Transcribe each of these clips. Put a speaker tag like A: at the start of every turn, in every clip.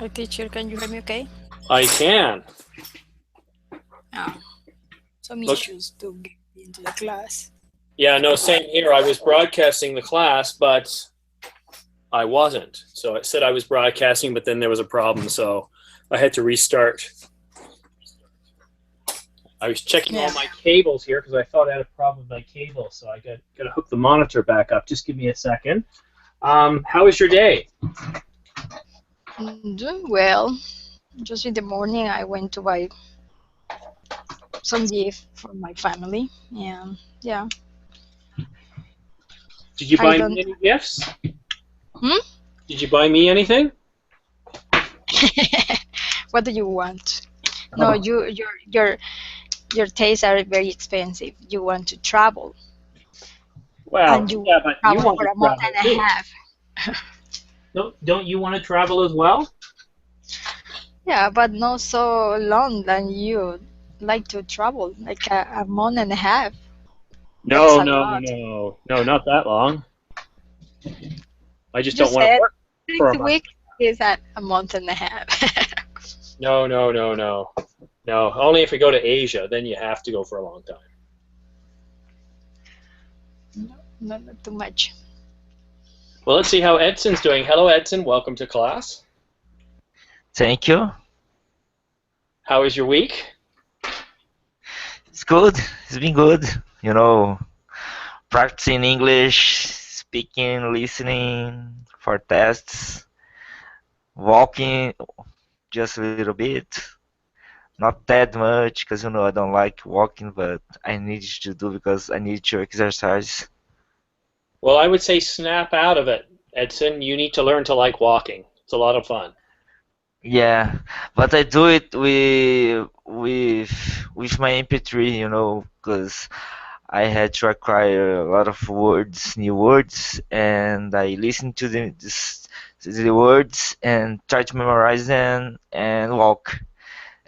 A: Hi, teacher. Can you hear me okay?
B: I can.
A: Ah, some
B: Look,
A: issues to get into the class.
B: yeah, no, same here. I was broadcasting the class, but I wasn't. So it said I was broadcasting, but then there was a problem, so I had to restart. I was checking all
A: Yeah.
B: my cables here because I thought I had a problem with my cable, so I got to hook the monitor back up. Just give me a second. How was your day?
A: Doing well. Just in the morning, I went to buy some gift for my family. And yeah,
B: Did you
A: I
B: buy me
A: don't.
B: any gifts?
A: Hmm?
B: Did you buy me anything?
A: What do you want? No,
B: Oh,
A: your tastes are very expensive. You want to travel,
B: well,
A: and you
B: yeah,
A: want
B: but
A: to
B: you
A: travel
B: want
A: for
B: to
A: a month
B: travel
A: and a
B: too.
A: half.
B: Don't you want to travel as well?
A: Yeah, but not so long than you like to travel, like a month and a half. That's
B: No,
A: a
B: no,
A: lot.
B: no, no, not that long. I just
A: You
B: don't want to
A: said
B: work for a month.
A: 6 weeks is at a month and a half.
B: No, no, no, no. No, only if we go to Asia, then you have to go for a long time.
A: No, not too much.
B: Well, let's see how Edson's doing. Hello, Edson. Welcome to class.
C: Thank you.
B: How was your week?
C: It's good. It's been good. You know, practicing English, speaking, listening for tests, walking just a little bit. Not that much because I don't like walking, but I need to do because I need to exercise.
B: Well, I would say snap out of it, Edson. You need to learn to like walking. It's a lot of fun.
C: Yeah, but I do it with my MP3, because I had to acquire a lot of words, new words, and I listen to the words and try to memorize them and walk.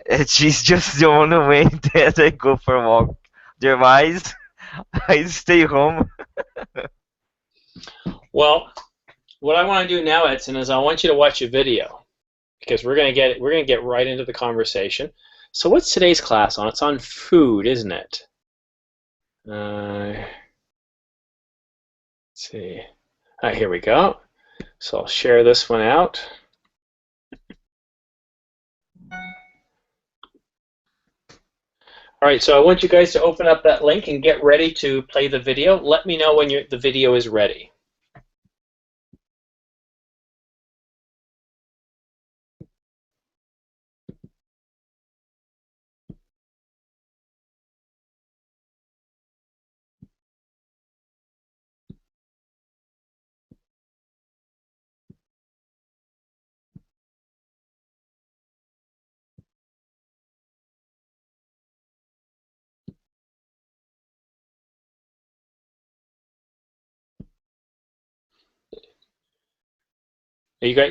C: It's just the only way that I go for a walk. Otherwise, I stay home.
B: Well, what I want to do now, Edson, is I want you to watch a video because we're gonna get right into the conversation. So, what's today's class on? It's on food, isn't it? Let's see. Here we go. So I'll share this one out. All right, so I want you guys to open up that link and get ready to play the video. Let me know when the video is ready.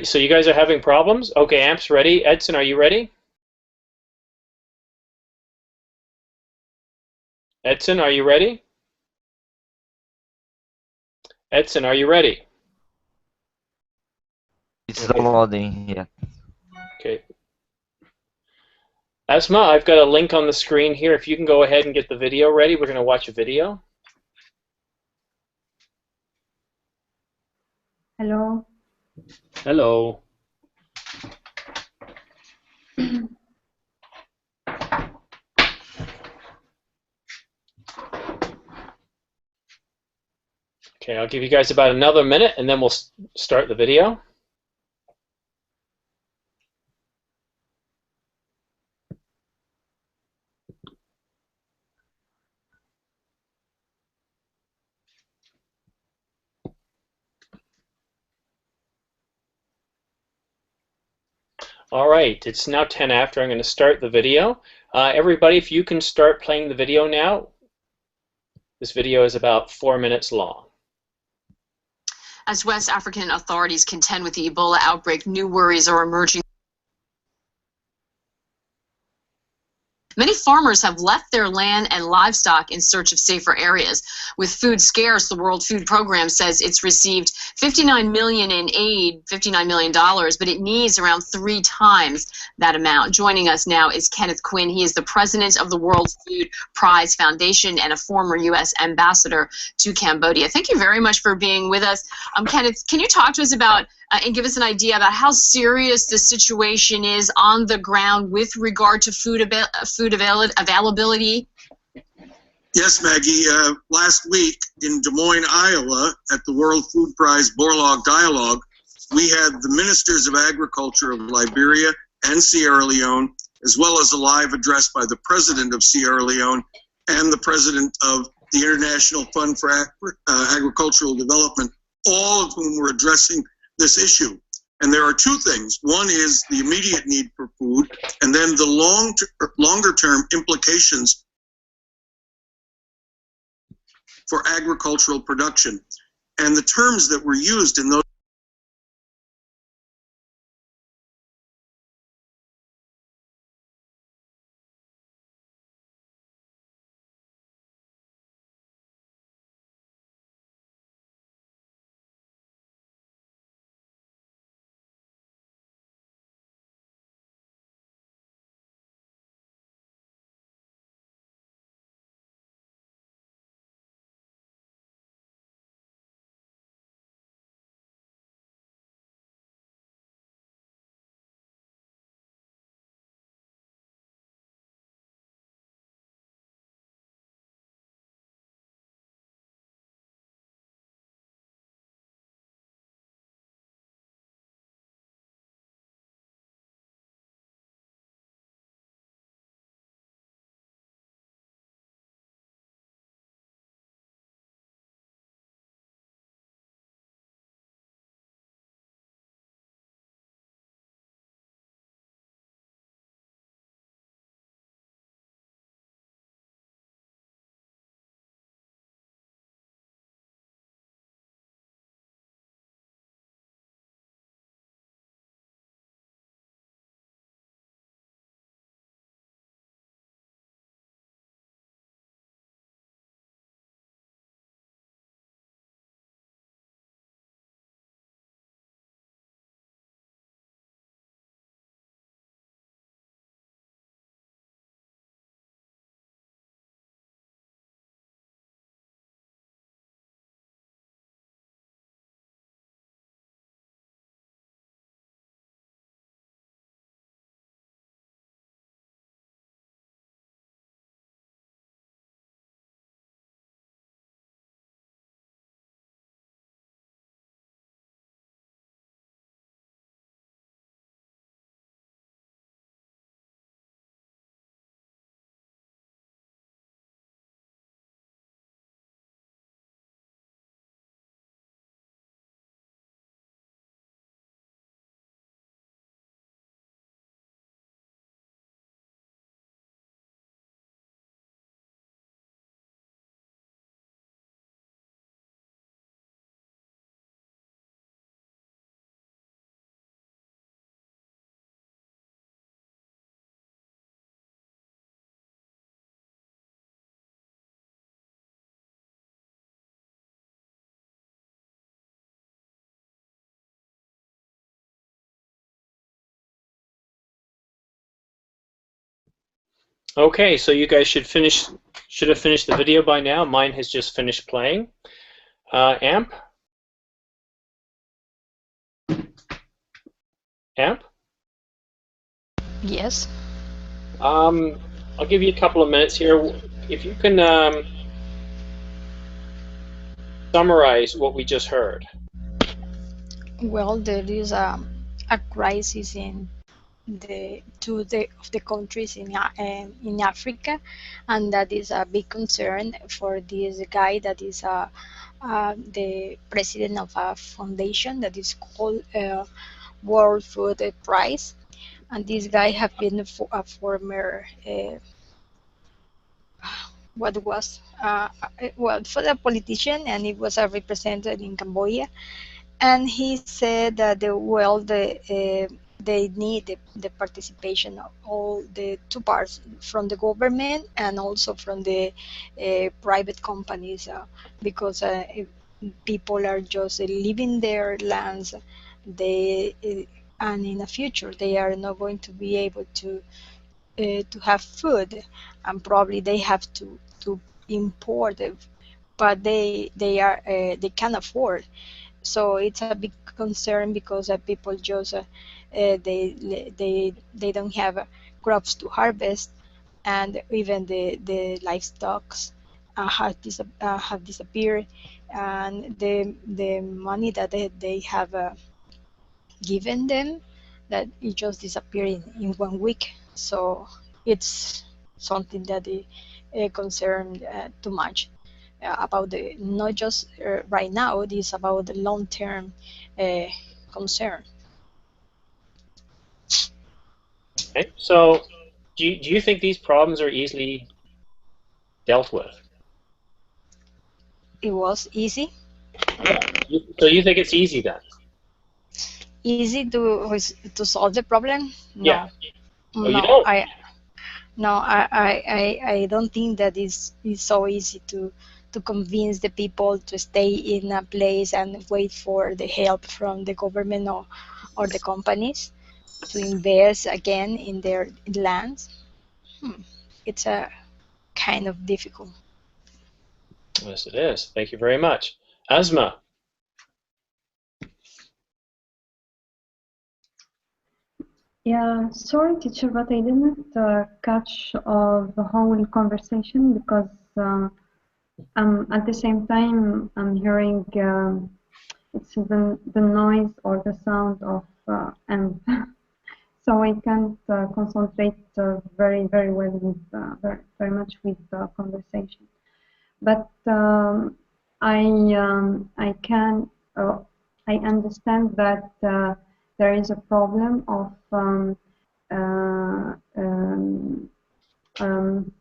B: So you guys are having problems? Okay, Amp's ready. Edson, are you ready? Edson, are you ready? Edson, are you ready?
C: It's
B: Okay.
C: downloading. Yeah.
B: Okay. Asma, I've got a link on the screen here. If you can go ahead and get the video ready, we're going to watch a video.
D: Hello.
B: Hello. Okay, I'll give you guys about another minute and then we'll start the video. All right, it's now 10 after. I'm going to start the video. Everybody, if you can start playing the video now. This video is about 4 minutes long.
E: As West African authorities contend with the Ebola outbreak, new worries are emerging. Many farmers have left their land and livestock in search of safer areas. With food scarce, the World Food Program says it's received $59 million in aid, $59 million, but it needs around 3 times that amount. Joining us now is Kenneth Quinn. He is the president of the World Food Prize Foundation and a former U.S. ambassador to Cambodia. Thank you very much for being with us. Kenneth, can you talk to us about and give us an idea about how serious the situation is on the ground with regard to food availability?
D: Yes, Maggie. Last week in Des Moines, Iowa, at the World Food Prize Borlaug Dialogue, we had the ministers of agriculture of Liberia and Sierra Leone, as well as a live address by the president of Sierra Leone and the president of the International Fund for Agricultural Development, all of whom were addressing this issue. And there are 2 things. One is the immediate need for food, and then the longer-term implications for agricultural production. And the terms that were used in those
B: Okay, so you guys should have finished the video by now. Mine has just finished playing. Amp? Amp?
A: Yes.
B: I'll give you a couple of minutes here. If you can summarize what we just heard.
A: Well, there is a crisis in of the countries in Africa, and that is a big concern for this guy that is the president of a foundation that is called World Food Prize, and this guy have been a former what was well, for the politician, and he was a representative in Cambodia, and he said that they need the participation of all the two parts, from the government and also from the private companies, because if people are just leaving their lands, they and in the future they are not going to be able to have food, and probably they have to import it, but they can afford. So it's a big concern because people just they don't have crops to harvest, and even the livestock have disappeared, and the money that they have given them, that it just disappeared in 1 week. So it's something that they concern too much about the, not just right now, it is about the long-term uh, concern.
B: Okay. So do you think these problems are easily dealt with?
A: It was easy
B: So you think it's easy then?
A: easy to solve the problem.
B: Yeah.
A: No,
B: Oh, you
A: no,
B: don't?
A: I don't think that is so easy to convince the people to stay in a place and wait for the help from the government or the companies to invest again in their lands. It's a kind of difficult.
B: Yes, it is. Thank you very much. Asma.
F: Yeah, sorry, teacher, but I didn't catch the whole conversation because at the same time I'm hearing it's the noise or the sound of amp, so I can't concentrate very well with very much with the conversation. But I can I understand that there is a problem of uh, um, um,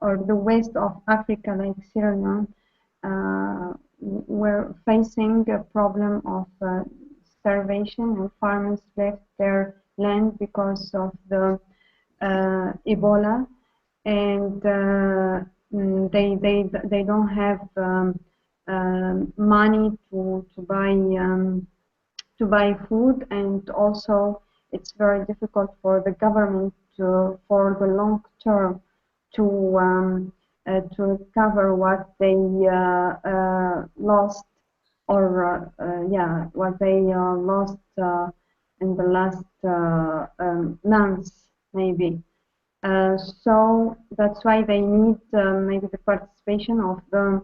F: or the west of Africa, like Sierra Leone, we're facing a problem of starvation, and farmers left their land because of the Ebola, and they don't have money to buy food, and also it's very difficult for the government for the long term to recover what they lost, or yeah, what they lost in the last months maybe. So that's why they need maybe the participation of the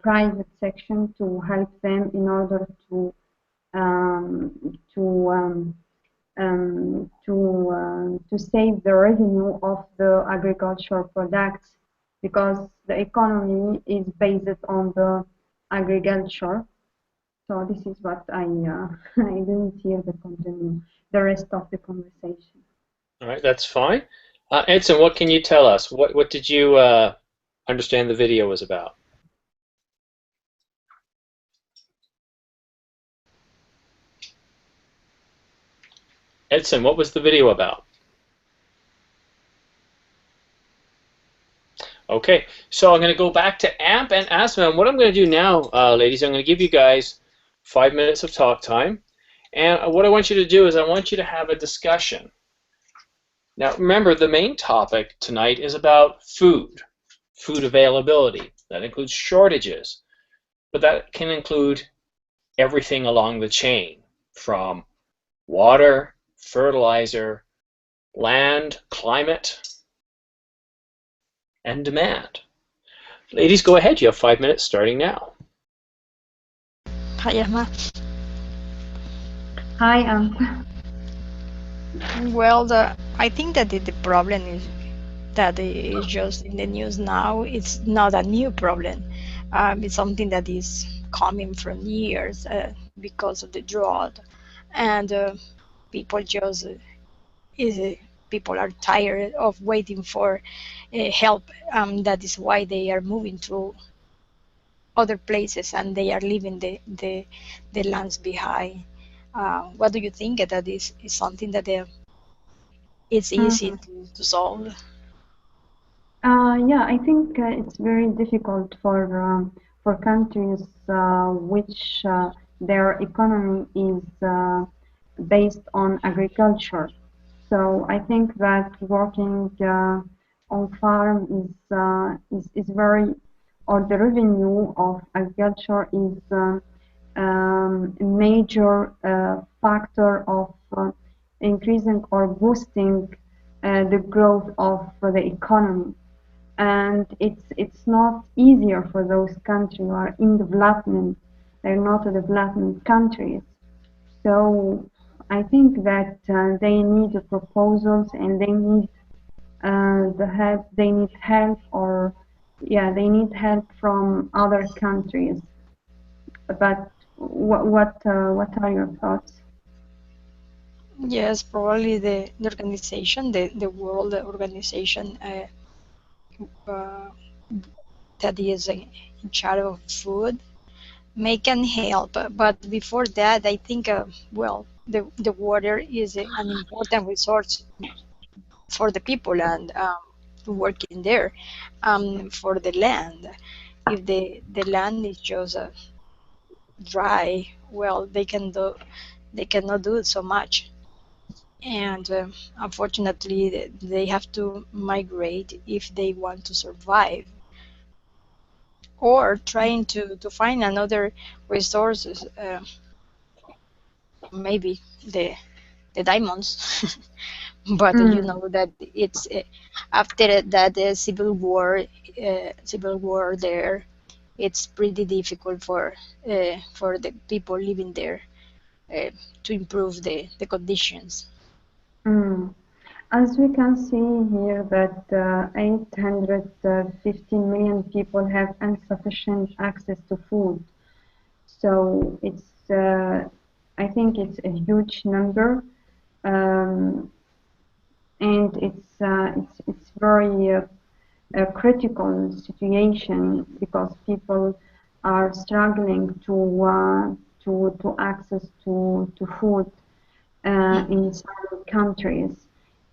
F: private section to help them in order to um, to um, to save the revenue of the agricultural products, because the economy is based on the agriculture. So this is what I I didn't hear the rest of the conversation.
B: All right, that's fine. Edson, what can you tell us? What did you understand the video was about? Edson, what was the video about? Okay, so I'm going to go back to AMP and ASMA. And what I'm going to do now, ladies, I'm going to give you guys 5 minutes of talk time. And what I want you to do is I want you to have a discussion. Now, remember, the main topic tonight is about food availability. That includes shortages, but that can include everything along the chain, from water, fertilizer, land, climate, and demand. Ladies, go ahead. You have 5 minutes starting now.
A: Hi, Asma.
F: Hi,
A: Well, I think that the problem is that is just in the news now. It's not a new problem. It's something that is coming from years because of the drought, and people just people are tired of waiting for help. That is why they are moving to other places, and they are leaving the lands behind. What do you think that is something that it's easy
F: Mhm.
A: to solve?
F: Yeah, I think it's very difficult for countries which their economy is based on agriculture. So I think that working on farm is very, or the revenue of agriculture is a major factor of increasing or boosting the growth of the economy. And it's not easier for those countries who are in development. They're not development countries. So I think that they need the proposals and they need the help. They need help, or yeah, they need help from other countries. But what are your thoughts?
A: Yes, probably the organization, the World Organization uh, that is in charge of food may can help. But before that, I think, well, the water is an important resource for the people and working there. For the land, if the land is just dry, well, they cannot do so much. And unfortunately, they have to migrate if they want to survive, or trying to find another resources, maybe the diamonds. But you
F: Mm,
A: know that it's after that civil war there, it's pretty difficult for the people living there uh, to improve the conditions.
F: mm. As we can see here that 815 million people have insufficient access to food. So I think it's a huge number, um, and it's very a critical situation because people are struggling to access to food in some countries.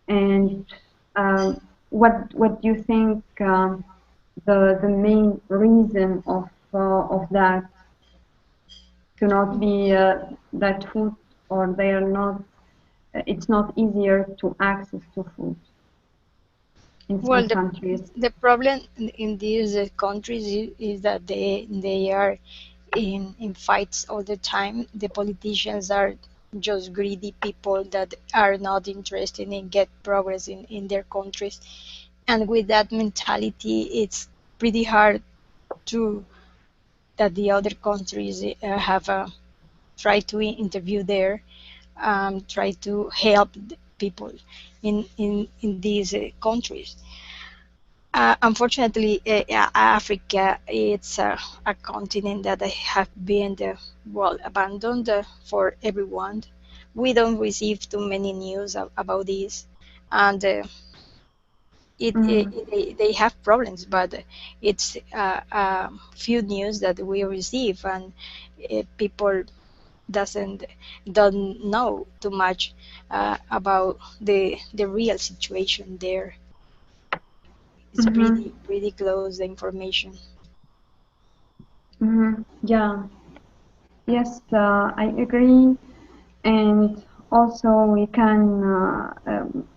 F: And what do you think the main reason of that to not be that food, or they are not, it's not easier to access to food in some
A: Well,
F: countries?
A: the problem in these countries is that they are in fights all the time. The politicians are just greedy people that are not interested in get progress in their countries, and with that mentality, it's pretty hard to that the other countries have tried to interview there, try to help the people in these countries. Unfortunately, Africa it's a continent that have been well abandoned for everyone. We don't receive too many news about this, and
F: Mm,
A: they have problems, but it's few news that we receive, and people doesn't don't know too much about the real situation there. It's
F: mm-hmm,
A: pretty close the information.
F: mm-hmm. Yeah, yes, I agree. And also, we can,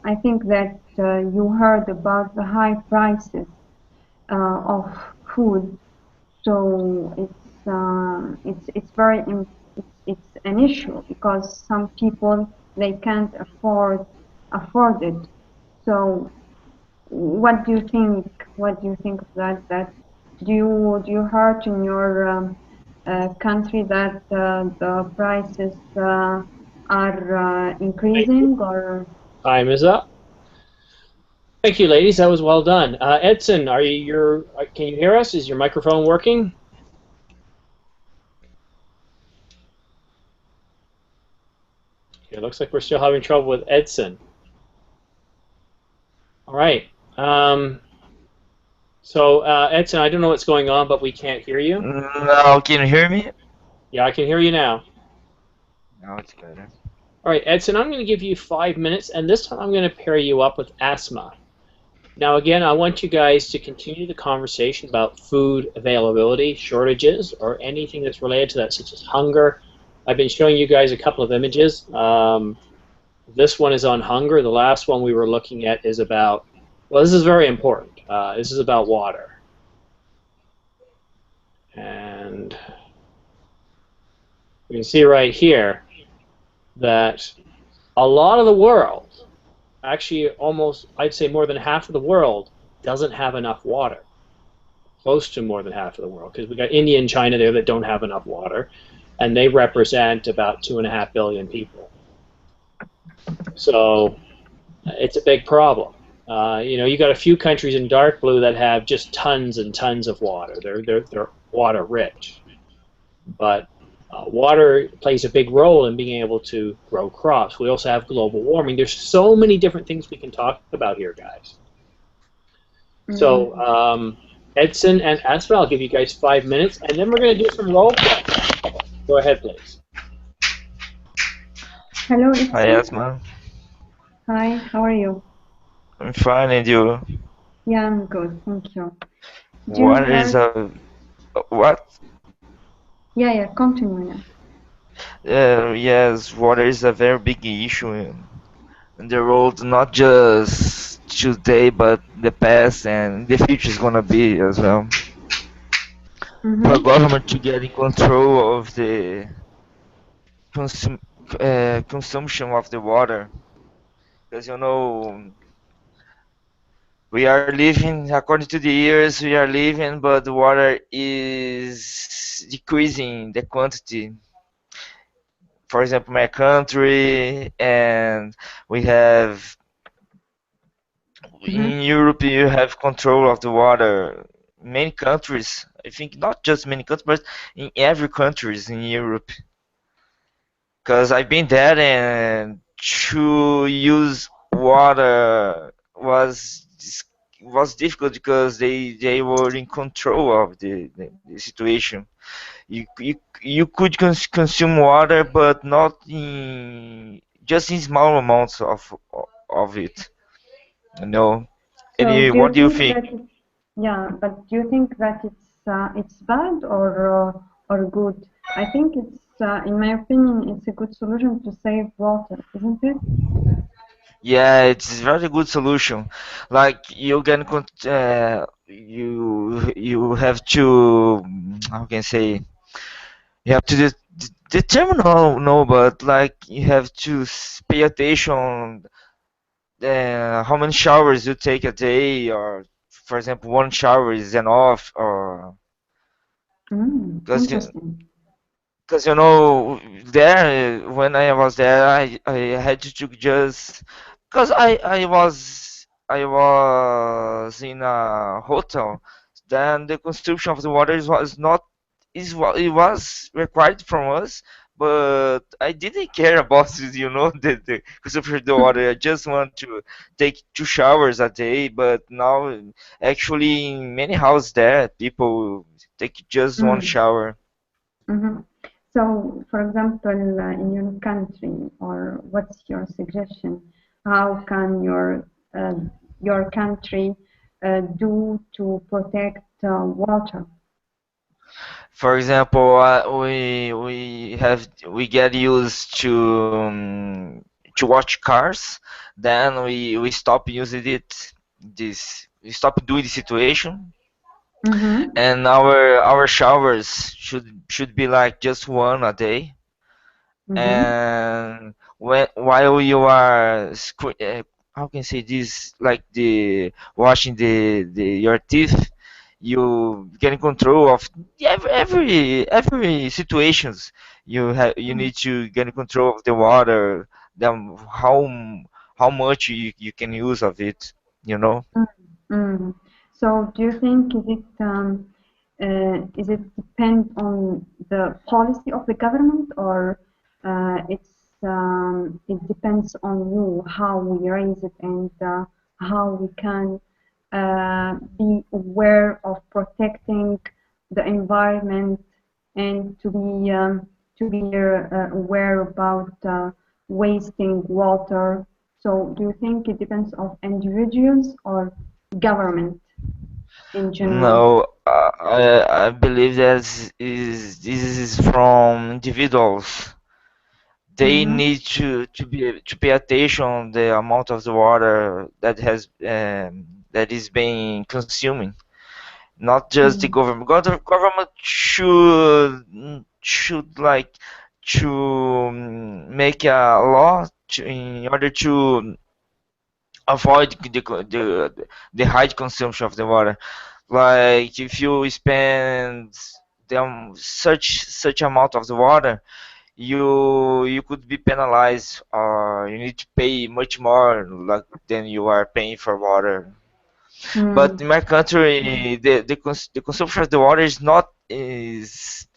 F: I think that you heard about the high prices of food. So it's very it's an issue because some people they can't afford it. So what do you think? What do you think of that? That do you heard in your country that the prices are
B: Thank you.
F: increasing or?
B: Time is up. Thank you, ladies. That was well done. Edson, can you hear us? Is your microphone working? It looks like we're still having trouble with Edson. All right. So Edson, I don't know what's going on, but we can't hear you.
C: No, can you hear me?
B: Yeah, I can hear you now.
C: Now it's better.
B: All right, Edson, I'm going to give you 5 minutes, and this time I'm going to pair you up with Asma. Now, again, I want you guys to continue the conversation about food availability, shortages, or anything that's related to that, such as hunger. I've been showing you guys a couple of images. This one is on hunger. The last one we were looking at is about, well, this is very important. This is about water. And you can see right here that a lot of the world, actually almost, I'd say more than half of the world, doesn't have enough water. Close to more than half of the world, because we got India and China there that don't have enough water, and they represent about 2.5 billion people. So it's a big problem. You know, you got a few countries in dark blue that have just tons and tons of water. They're water rich, but water plays a big role in being able to grow crops. We also have global warming. There's so many different things we can talk about here, guys. So Edson and Asma, I'll give you guys 5 minutes, and then we're going to do some role play. Go ahead, please.
F: Hello, Edson.
C: Hi, Asma.
F: Hi, how are you?
C: I'm fine, and you?
F: Yeah, I'm good, thank you. Do you
C: Water is
F: have...
C: what?
F: Yeah, continue now.
C: Yes, water is a very big issue in the world, not just today, but the past and the future is gonna be as well. For government to get in control of the consum consumption of the water, because you know we are living according to the years we are living, but the water is decreasing the quantity. For example, my country, and we have in Europe you have control of the water. Many countries, I think not just many countries, but in every countries in Europe. Because I've been there, and to use water was difficult because they were in control of the situation. You could consume water, but not in just in small amounts of it. You know.
F: So
C: And
F: do
C: what do
F: you
C: you
F: think
C: think?
F: that yeah, but do you think that it's bad or good? I think it's in my opinion it's a good solution to save water, isn't it?
C: Yeah, it's a very good solution. Like you can you have to how can I say, you have to determine no, but like you have to pay attention how many showers you take a day, or for example one shower is enough, or because
F: Interesting.
C: because you know there when I was there I had to just because I was in a hotel, then the consumption of the water was not is what it was required from us, but I didn't care about it, you know, the consumption of the water. I just want to take 2 showers a day, but now actually in many houses there people take just one shower.
F: So, for example, in your country, or what's your suggestion? How can your country do to protect water?
C: For example, we get used to watch cars, then we stop using it. We stop doing the situation, and our showers should be like just one a day. And while you are how can I say this, like the washing the your teeth, you get in control of every situations. You need to get in control of the water, then how much you can use of it, you know.
F: So, do you think is it depend on the policy of the government, or it depends on you how we raise it, and how we can be aware of protecting the environment, and to to be aware about wasting water. So do you think it depends on individuals or government in general?
C: No, I believe that this is from individuals. They
F: Mm-hmm.
C: need to pay attention on the amount of the water that is being consuming. Not just the government. Government should like to make a law in order to avoid the high consumption of the water. Like if you spend such amount of the water, you could be penalized, or you need to pay much more like than you are paying for water. But in my country, the consumption of the water is not is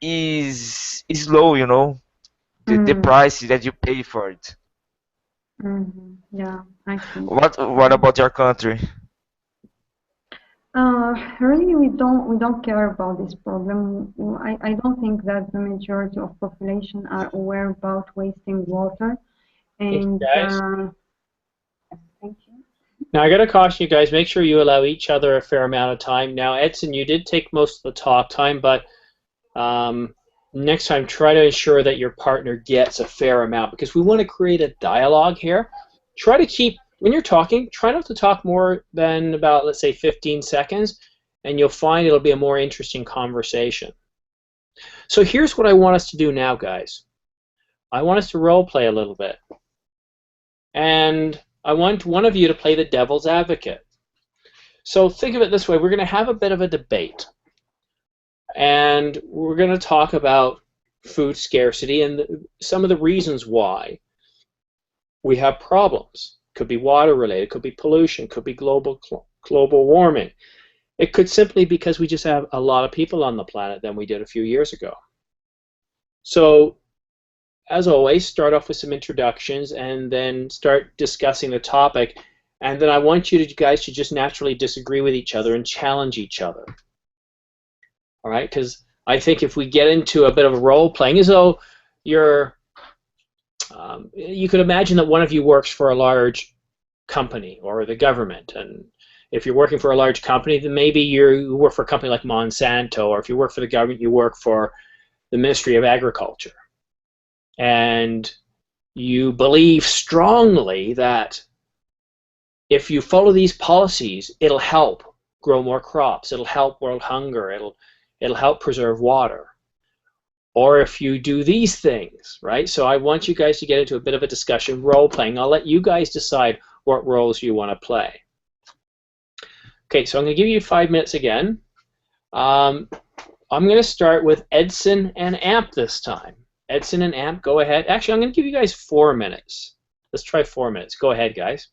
C: is low. You know, the price that you pay for it.
F: Yeah, I see.
C: What about your country?
F: Really, we don't care about this problem. I don't think that the majority of population are aware about wasting water.
B: Okay,
F: And
B: guys.
F: thank you.
B: Now I got to caution you guys, make sure you allow each other a fair amount of time. Now, Edson, you did take most of the talk time, but next time try to ensure that your partner gets a fair amount, because we want to create a dialogue here. Try to keep, when you're talking, try not to talk more than about, let's say, 15 seconds, and you'll find it'll be a more interesting conversation. So here's what I want us to do now, guys. I want us to role play a little bit. And I want one of you to play the devil's advocate. So think of it this way. We're going to have a bit of a debate. And we're going to talk about food scarcity and some of the reasons why we have problems. Could be water related, could be pollution, could be global warming. It could simply be because we just have a lot of people on the planet than we did a few years ago. So as always, start off with some introductions and then start discussing the topic. And then I want you guys to just naturally disagree with each other and challenge each other. All right? Because I think if we get into a bit of a role playing, as though you're, you could imagine that one of you works for a large company or the government. And if you're working for a large company, then maybe you work for a company like Monsanto, or if you work for the government, you work for the Ministry of Agriculture. And you believe strongly that if you follow these policies, it'll help grow more crops, it'll help world hunger, it'll help preserve water. Or if you do these things, right? So I want you guys to get into a bit of a discussion, role playing. I'll let you guys decide what roles you want to play. Okay, so I'm going to give you 5 minutes again. I'm going to start with Edson and Amp this time. Edson and Amp, go ahead. Actually, I'm going to give you guys 4 minutes. Let's try 4 minutes. Go ahead, guys.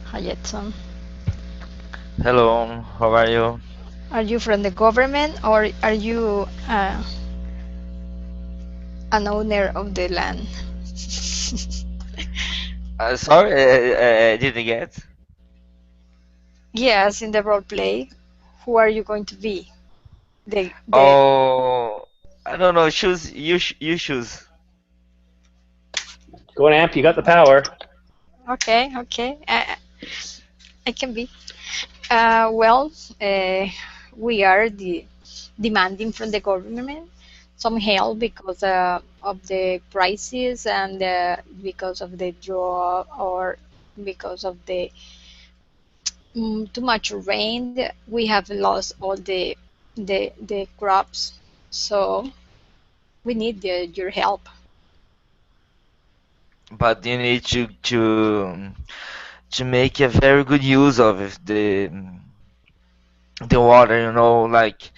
A: Hi, Edson.
C: Hello, how are you?
A: Are you from the government, or are you an owner of the land?
C: Sorry, I didn't get.
A: Yes, in the role play. Who are you going to be?
C: Oh, I don't know. Choose you. You choose.
B: Go on, Amp. You got the power.
A: Okay, okay. I can be. Well, we are demanding from the government some help because of the prices and because of the drought, or because of the too much rain. We have lost all the crops, so we need your help.
C: But you need to make a very good use of the water. You know, like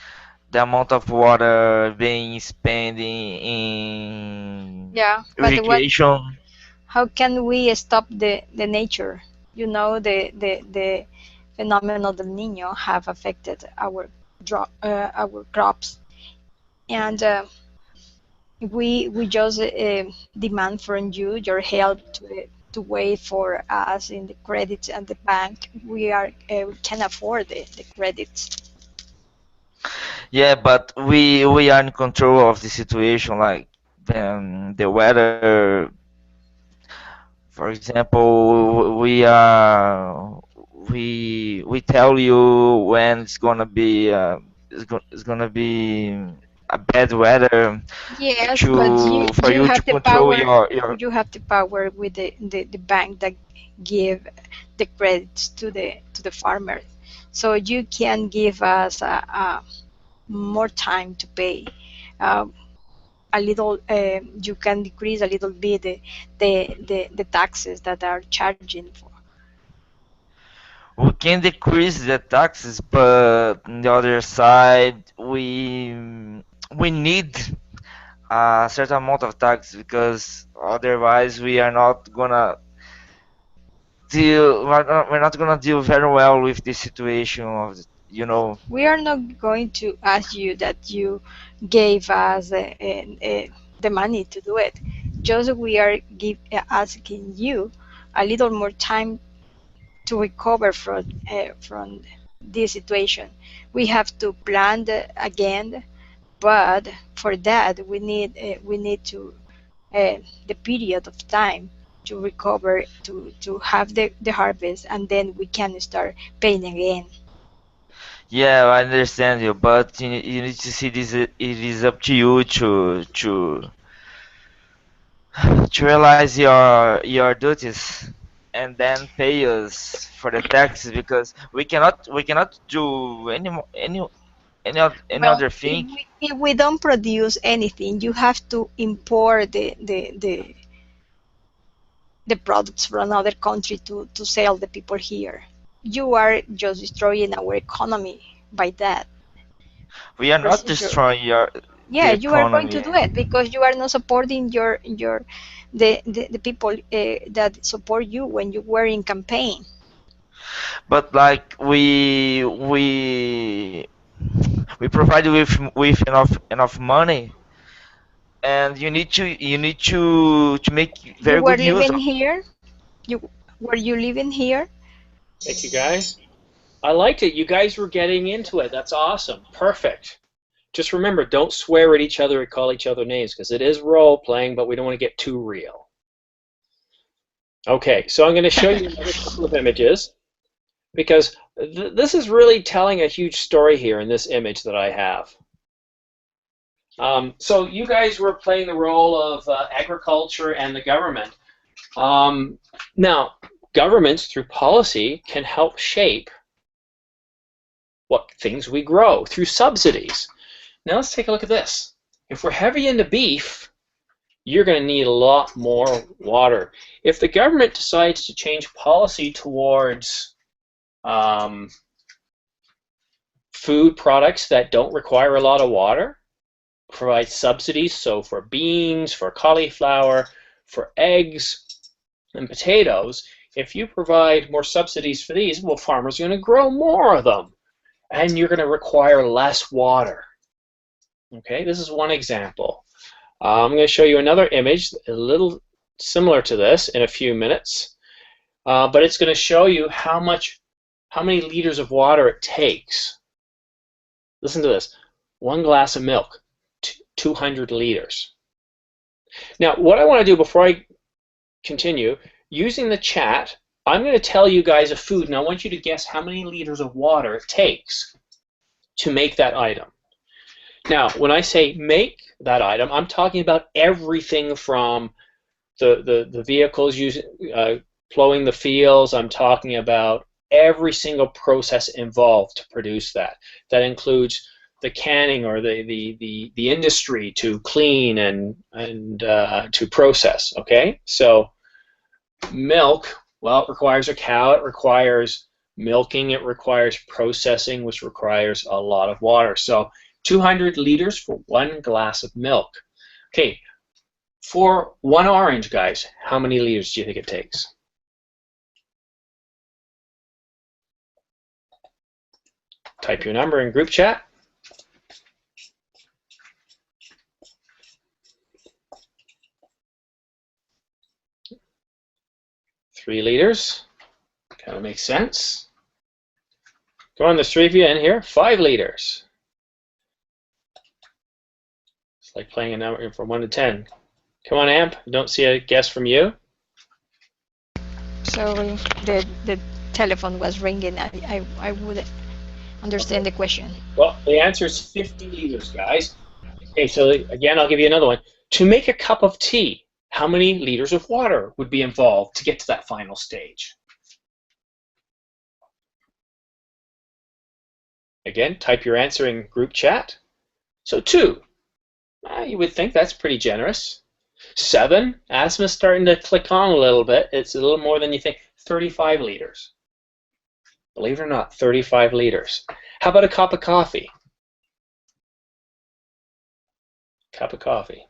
C: the amount of water being spent in
A: Yeah, but
C: irrigation.
A: how can we stop the nature? You know, the phenomenon of the Nino have affected our crops, and we just demand from you your help to wait for us in the credits at the bank. We can afford the credits.
C: Yeah, but we are in control of the situation, like the weather. For example, we tell you when it's gonna be a bad weather
A: Yes, but
C: to for
A: you
C: you to
A: have the
C: control
A: power.
C: your.
A: You have the power with the bank that give the credits to the farmer. So you can give us more time to pay. Uh, a little, you can decrease a little bit the taxes that are charging for.
C: We can decrease the taxes, but on the other side, we need a certain amount of tax because otherwise we are not gonna we're not gonna deal very well with this situation of you know.
A: We are not going to ask you that you gave us the money to do it. Just we are asking you a little more time to recover from this situation. We have to plan again, but for that we need to the period of time to recover to have the harvest, and then we can start paying again.
C: Yeah, I understand you, but you need to see this. It is up to you to realize your duties and then pay us for the taxes because we cannot do any
A: Well,
C: other thing.
A: if we don't produce anything, you have to import the products from another country to sell the people here. You are just destroying our economy by that
C: We are not
A: procedure.
C: destroying the
A: Yeah, you are going
C: economy,
A: to do it because you are not supporting the people that support you when you were in campaign.
C: but like we provide you with enough money, and you need to make
A: You
C: very
A: were
C: good use
A: living
C: of.
A: here. You were you living here?
B: Thank you, guys. I liked it. You guys were getting into it. That's awesome. Perfect. Just remember, don't swear at each other or call each other names because it is role playing, but we don't want to get too real. Okay, so I'm going to show you another couple of images because this is really telling a huge story here in this image that I have. So you guys were playing the role of agriculture and the government. Now, governments through policy can help shape what things we grow through subsidies. Now let's take a look at this. If we're heavy into beef, you're going to need a lot more water. If the government decides to change policy towards food products that don't require a lot of water, provide subsidies, so for beans, for cauliflower, for eggs and potatoes, if you provide more subsidies for these, well, farmers are going to grow more of them, and you're going to require less water. Okay, this is one example. I'm going to show you another image, a little similar to this in a few minutes, but it's going to show you how many liters of water it takes. Listen to this. 1 glass of milk, 200 liters. Now, what I want to do before I continue, using the chat, I'm going to tell you guys a food, and I want you to guess how many liters of water it takes to make that item. Now, when I say make that item, I'm talking about everything from the vehicles plowing the fields. I'm talking about every single process involved to produce that. That includes the canning or the industry to clean and to process. Okay, so milk, well, it requires a cow. It requires milking. It requires processing, which requires a lot of water. So 200 liters for 1 glass of milk. Okay, for 1 orange, guys, how many liters do you think it takes? Type your number in group chat. 3 liters. Kind of makes sense. Go on, there's 3 of you in here. 5 liters. It's like playing a number from 1 to 10. Come on, Amp. Don't see a guess from you?
A: Sorry, the telephone was ringing. I wouldn't understand the question.
B: Well, the answer is 50 liters, guys. Okay, so again, I'll give you another one. To make a cup of tea, how many liters of water would be involved to get to that final stage? Again, type your answer in group chat. So 2. You would think that's pretty generous. 7. Asthma's starting to click on a little bit. It's a little more than you think. 35 liters. Believe it or not, 35 liters. How about a cup of coffee? Cup of coffee.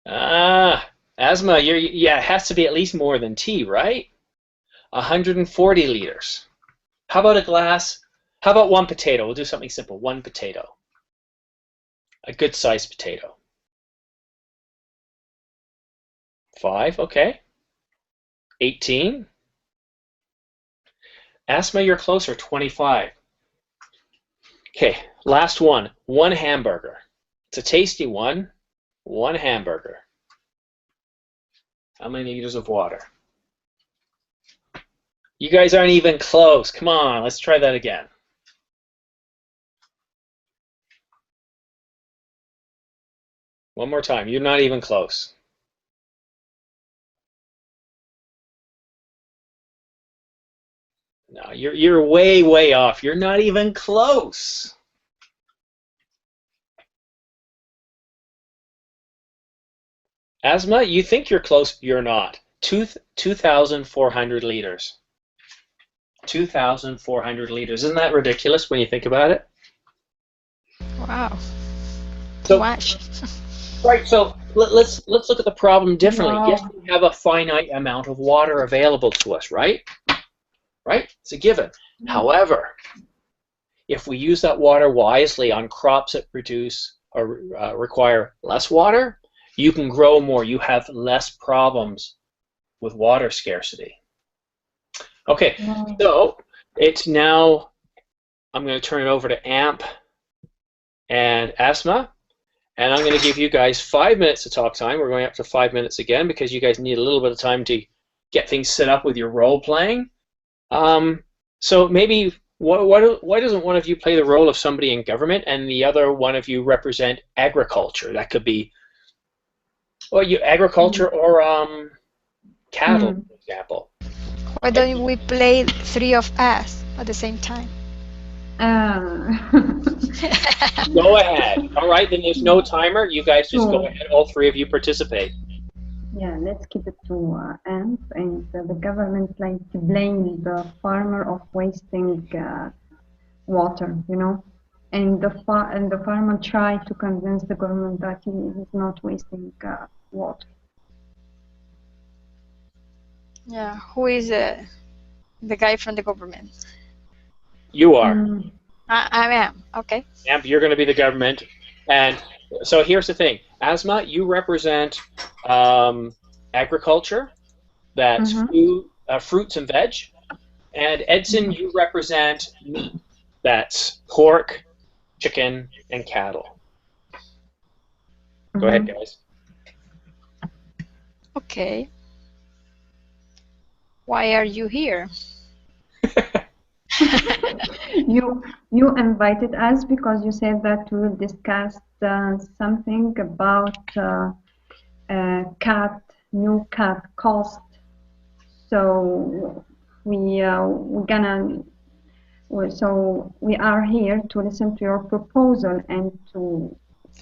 B: Asthma, yeah, it has to be at least more than tea, right? 140 liters. How about a glass? How about one potato? We'll do something simple. 1 potato. A good sized potato. 5, okay. 18. Asthma, you're closer, 25. Okay, last one. 1 hamburger. It's a tasty one. 1 hamburger. How many liters of water? You guys aren't even close. Come on, let's try that again. One more time. You're not even close. No, you're way off. You're not even close. Asthma, you think you're close. You're not. 2,400 liters. 2,400 liters. Isn't that ridiculous when you think about it?
A: Wow.
B: So,
A: Too much.
B: right, so let's look at the problem differently.
F: Wow.
B: Yes, we have a finite amount of water available to us, right? Right? It's a given. However, if we use that water wisely on crops that produce or require less water, you can grow more. You have less problems with water scarcity. Okay,
F: Wow.
B: so it's now, I'm going to turn it over to Amp and Asthma, and I'm going to give you guys 5 minutes of talk time. We're going up to 5 minutes again because you guys need a little bit of time to get things set up with your role playing. So maybe why doesn't one of you play the role of somebody in government and the other one of you represent agriculture? That could be, well, agriculture or cattle, for example.
A: Why don't we play 3 of us at the same time?
B: Go ahead. All right, then there's no timer. You guys just go ahead. All 3 of you participate.
F: Yeah, let's keep it to ants, and the government like to blame the farmer of wasting water, you know, and the farmer try to convince the government that he is not wasting water.
A: Yeah, who is the guy from the government?
B: You are.
A: I am. Okay.
B: Amp, you're going to be the government. And so here's the thing. Asthma, you represent agriculture, that's food, fruits and veg. And Edson, you represent meat, that's pork, chicken, and cattle. Go ahead, guys.
A: Okay. Why are you here?
F: You invited us because you said that we will discuss something about new cat cost. So we are here to listen to your proposal and to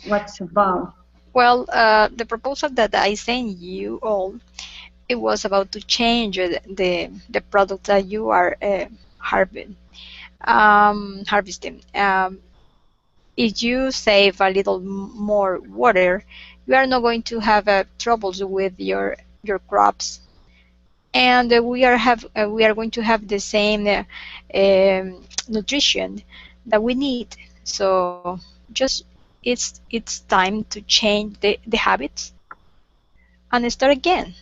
F: what's about.
A: Well, the proposal that I sent you all, it was about to change the product that you are harvesting. If you save a little more water, you are not going to have troubles with your crops, and we are going to have the same nutrition that we need. So just it's time to change the habits and start again.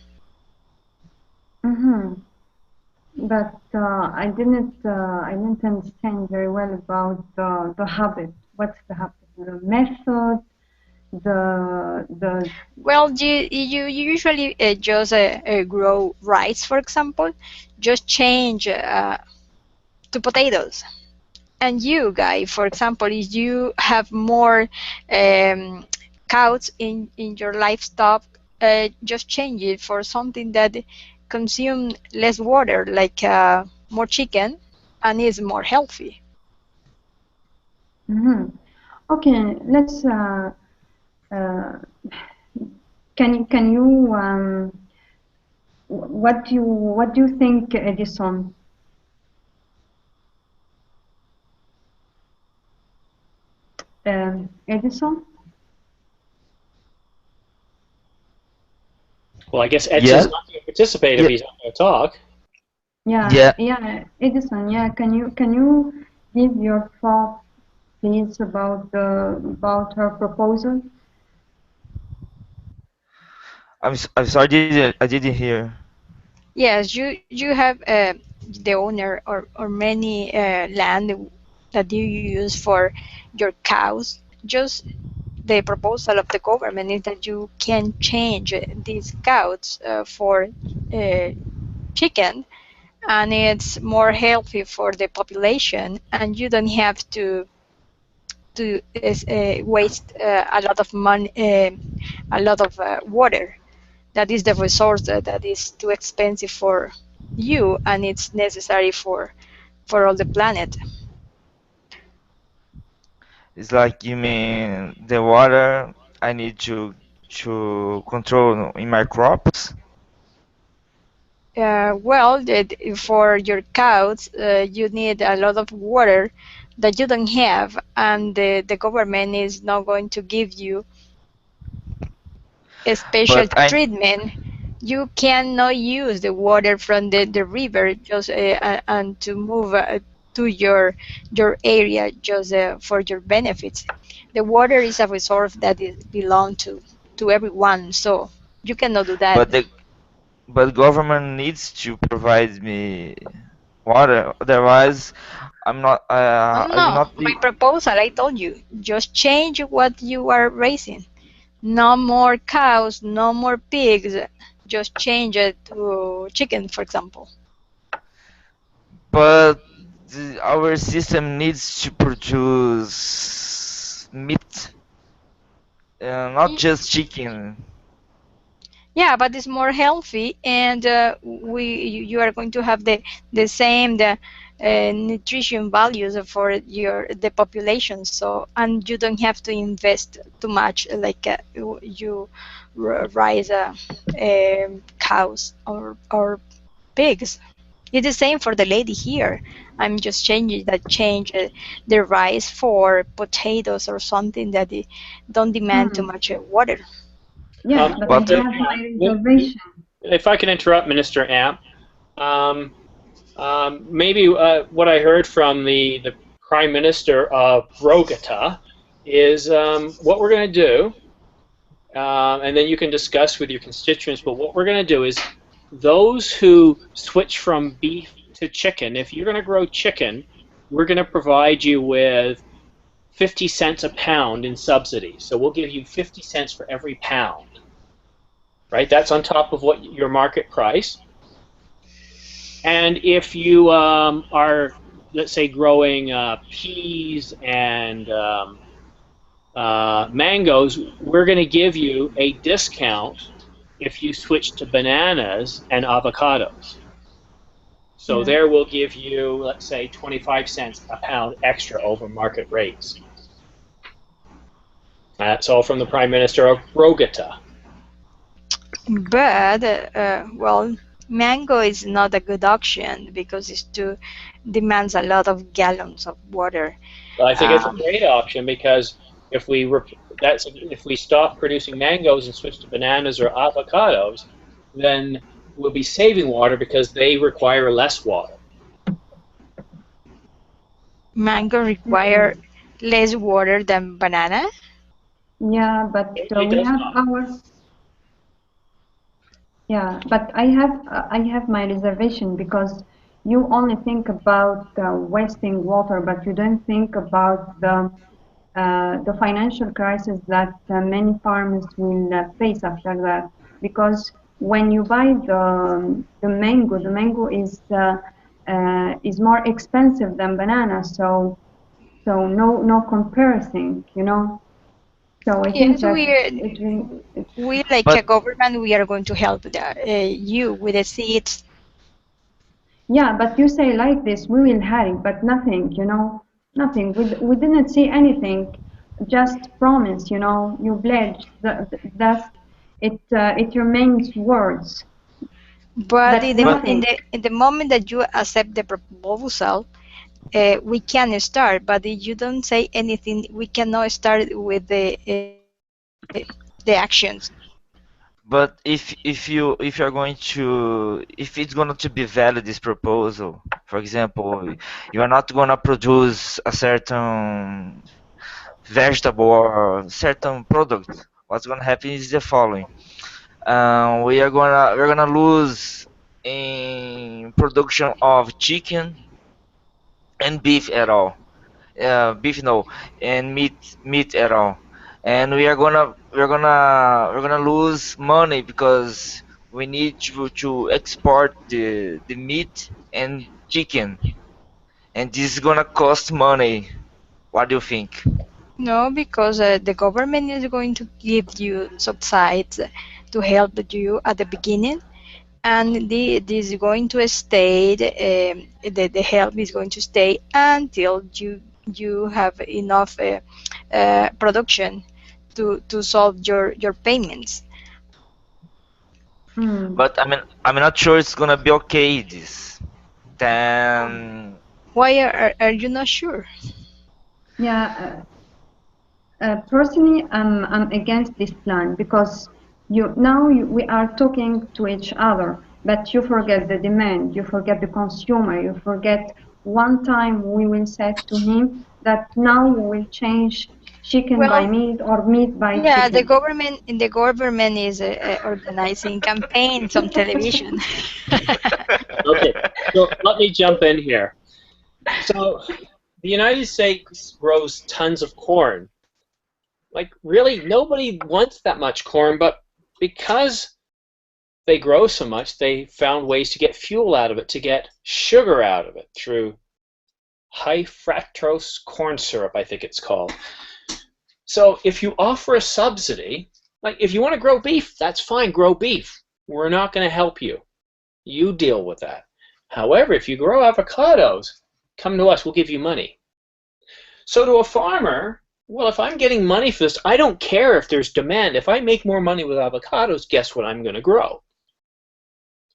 F: But I didn't understand very well about the habit. what's the method, the
A: Well, you usually just grow rice, for example, just change to potatoes. And you, Guy, for example, if you have more cows in your livestock, just change it for something that consume less water, like more chicken, and is more healthy.
F: Okay, let's can you what do you think, Edison? Edison?
B: Well, I guess Edson's not going to participate if he's not going to talk.
F: Yeah, Edison. Yeah, can you give your thoughts, please, about her proposal?
C: I'm sorry, I didn't hear.
A: Yes, you have the owner or many land that you use for your cows. Just the proposal of the government is that you can change these cows for chicken, and it's more healthy for the population, and you don't have to waste a lot of money, a lot of water. That is the resource that is too expensive for you, and it's necessary for all the planet.
C: It's like you mean the water I need to control in my crops?
A: Well, for your cows, you need a lot of water that you don't have, and the government is not going to give you a special
C: But I
A: treatment. You cannot use the water from the river just and to move to your area just for your benefits. The water is a resource that is belong to everyone, so you cannot do that.
C: but the government needs to provide me water, otherwise I will
A: No,
C: not
A: my
C: be.
A: proposal, I told you, just change what you are raising. No more cows, no more pigs. Just change it to chicken, for example.
C: But our system needs to produce meat, not just chicken.
A: Yeah, but it's more healthy, and you are going to have the same nutrition values for the population. So, and you don't have to invest too much, like you raise cows or pigs. It's the same for the lady here. I'm just changing change the rice for potatoes or something that don't demand too much water.
F: Yeah, but I
C: But
F: have my reservation.
B: If I can interrupt, Minister Amp, maybe what I heard from the Prime Minister of Rogata is what we're going to do, and then you can discuss with your constituents, but what we're going to do is those who switch from beef to chicken, if you're going to grow chicken, we're going to provide you with 50 cents a pound in subsidies. So we'll give you 50 cents for every pound. Right? That's on top of what your market price. And if you are, let's say, growing peas and mangoes, we're going to give you a discount if you switch to bananas and avocados. So there we'll give you, let's say, 25 cents a pound extra over market rates. That's all from the Prime Minister of Rogata.
A: But well, mango is not a good option because demands a lot of gallons of water.
B: Well, I think it's a great option because if we stop producing mangoes and switch to bananas or avocados, then we'll be saving water because they require less water.
A: Mango require less water than banana?
F: Yeah, but we have our. Yeah, but I have my reservation because you only think about wasting water, but you don't think about the the financial crisis that many farmers will face after that. Because when you buy the mango is more expensive than banana. So no comparison, you know. So I think
A: Yes,
F: that it
A: we like a
C: But
A: government, we are going to help you with the seeds.
F: yeah, but you say like this, we will help, but nothing, you know, nothing. We didn't see anything, just promise, you know, you pledge. That's it remains words,
A: But
F: but
C: but
F: nothing.
A: in the moment that you accept the proposal, we can start. But if you don't say anything, we cannot start with the actions.
C: but if you're going to, if it's going to be valid, this proposal, for example, you are not going to produce a certain vegetable or certain product, what's going to happen is the following. We're gonna lose in production of chicken and beef at all. Beef no, and meat at all. And we're gonna lose money because we need to export the meat and chicken, and this is gonna cost money. What do you think?
A: No, because the government is going to give you subsides to help you at the beginning, and this is going to stay. The help is going to stay until you have enough production to solve your payments.
F: Mm.
C: But I'm not sure it's gonna be okay. This then.
A: Why are you not sure?
F: Yeah, personally, I'm against this plan because we are talking to each other, but you forget the demand, you forget the consumer, you forget one time we will say to him that now we will change chicken by
A: Well,
F: meat or meat by
A: yeah,
F: chicken.
A: the government is organizing campaigns on television.
B: Okay, so let me jump in here. So the United States grows tons of corn. Like, really, nobody wants that much corn, but because they grow so much, they found ways to get fuel out of it, to get sugar out of it through high fructose corn syrup, I think it's called. So if you offer a subsidy, like if you want to grow beef, that's fine, grow beef. We're not going to help you. You deal with that. However, if you grow avocados, come to us, we'll give you money. So to a farmer, well, if I'm getting money for this, I don't care if there's demand. If I make more money with avocados, guess what I'm going to grow?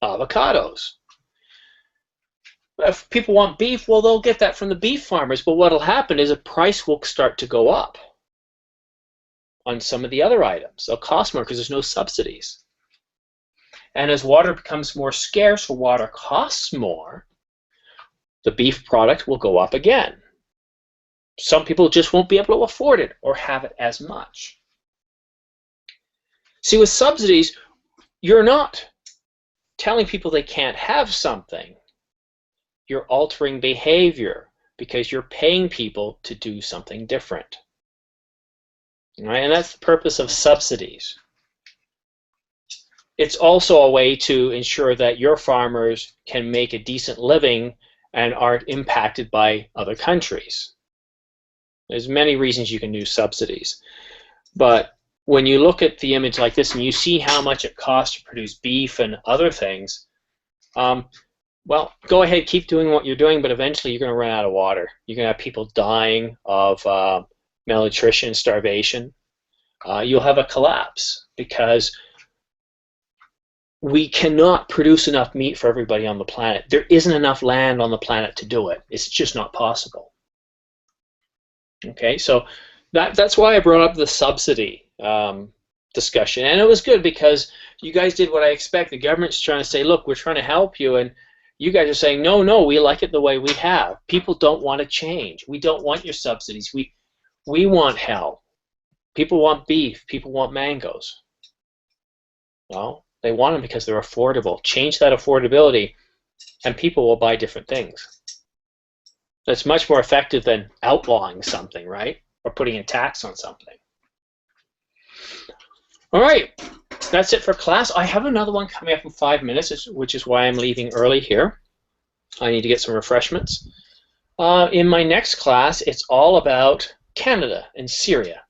B: Avocados. If people want beef, well, they'll get that from the beef farmers. But what will happen is a price will start to go up on some of the other items. They'll cost more because there's no subsidies. And as water becomes more scarce or water costs more, the beef product will go up again. Some people just won't be able to afford it or have it as much. See, with subsidies, you're not telling people they can't have something. You're altering behavior because you're paying people to do something different. Right? And that's the purpose of subsidies. It's also a way to ensure that your farmers can make a decent living and aren't impacted by other countries. There's many reasons you can use subsidies. But when you look at the image like this and you see how much it costs to produce beef and other things, well, go ahead, keep doing what you're doing, but eventually you're going to run out of water. You're going to have people dying of malnutrition, starvation. You'll have a collapse because we cannot produce enough meat for everybody on the planet. There isn't enough land on the planet to do it. It's just not possible. Okay, so that's why I brought up the subsidy discussion. And it was good because you guys did what I expect. The government's trying to say, look, we're trying to help you, and you guys are saying, no, we like it the way we have. People don't want to change. We don't want your subsidies. We want help. People want beef. People want mangoes. Well, they want them because they're affordable. Change that affordability, and people will buy different things. That's much more effective than outlawing something, right? or putting a tax on something. All right, that's it for class. I have another one coming up in 5 minutes, which is why I'm leaving early here. I need to get some refreshments. In my next class, it's all about Canada and Syria.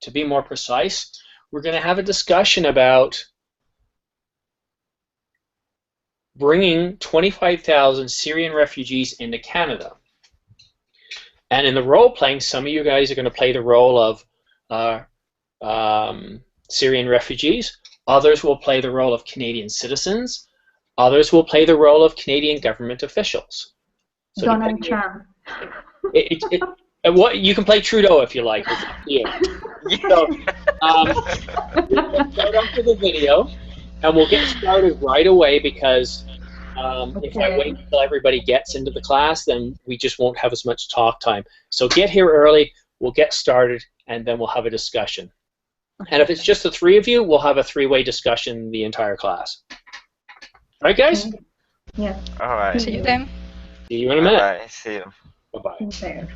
B: To be more precise, we're going to have a discussion about bringing 25,000 Syrian refugees into Canada. And in the role playing, some of you guys are going to play the role of Syrian refugees. Others will play the role of Canadian citizens. Others will play the role of Canadian government officials. So
F: Donald Trump.
B: What you can play Trudeau if you like. It's up to you. So, we'll start off with the video, and we'll get started right away because if I wait until everybody gets into the class, then we just won't have as much talk time. So get here early. We'll get started, and then we'll have a discussion. And if it's just the three of you, we'll have a three-way discussion the entire class. All right, guys?
F: Yeah.
C: All right.
A: See you then.
B: See you in a minute.
C: Bye. See you.
B: Bye-bye.
F: There.